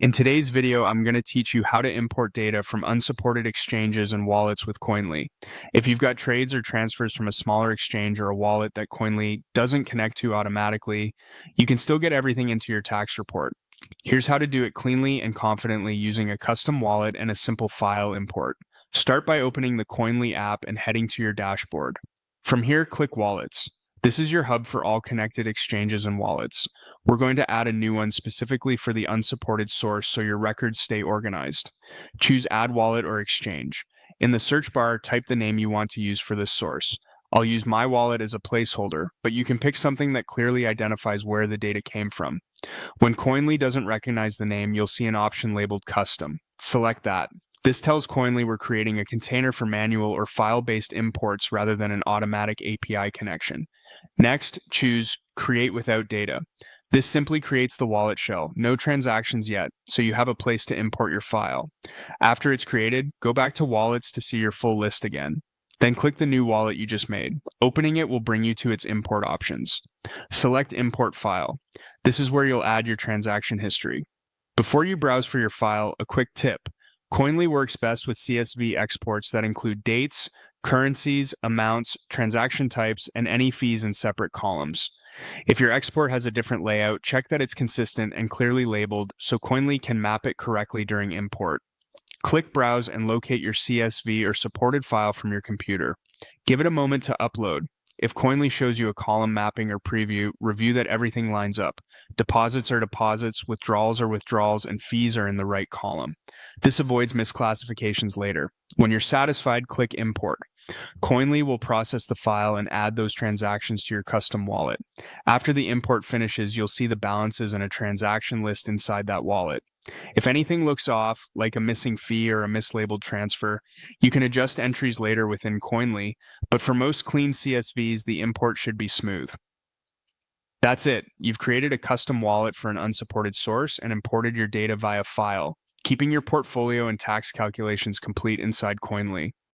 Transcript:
In today's video, I'm going to teach you how to import data from unsupported exchanges and wallets with Koinly. If you've got trades or transfers from a smaller exchange or a wallet that Koinly doesn't connect to automatically, you can still get everything into your tax report. Here's how to do it cleanly and confidently using a custom wallet and a simple file import. Start by opening the Koinly app and heading to your dashboard. From here, click Wallets. This is your hub for all connected exchanges and wallets. We're going to add a new one specifically for the unsupported source so your records stay organized. Choose Add Wallet or Exchange. In the search bar, type the name you want to use for this source. I'll use my wallet as a placeholder, but you can pick something that clearly identifies where the data came from. When Koinly doesn't recognize the name, you'll see an option labeled Custom. Select that. This tells Koinly we're creating a container for manual or file-based imports rather than an automatic API connection. Next, choose Create Without Data. This simply creates the wallet shell, no transactions yet, so you have a place to import your file. After it's created, go back to Wallets to see your full list again. Then click the new wallet you just made. Opening it will bring you to its import options. Select Import File. This is where you'll add your transaction history. Before you browse for your file, a quick tip. Koinly works best with CSV exports that include dates, currencies, amounts, transaction types, and any fees in separate columns. If your export has a different layout, check that it's consistent and clearly labeled so Koinly can map it correctly during import. Click Browse and locate your CSV or supported file from your computer. Give it a moment to upload. If Koinly shows you a column mapping or preview, review that everything lines up. Deposits are deposits, withdrawals are withdrawals, and fees are in the right column. This avoids misclassifications later. When you're satisfied, click Import. Koinly will process the file and add those transactions to your custom wallet. After the import finishes, you'll see the balances and a transaction list inside that wallet. If anything looks off, like a missing fee or a mislabeled transfer, you can adjust entries later within Koinly, but for most clean CSVs, the import should be smooth. That's it. You've created a custom wallet for an unsupported source and imported your data via file, keeping your portfolio and tax calculations complete inside Koinly.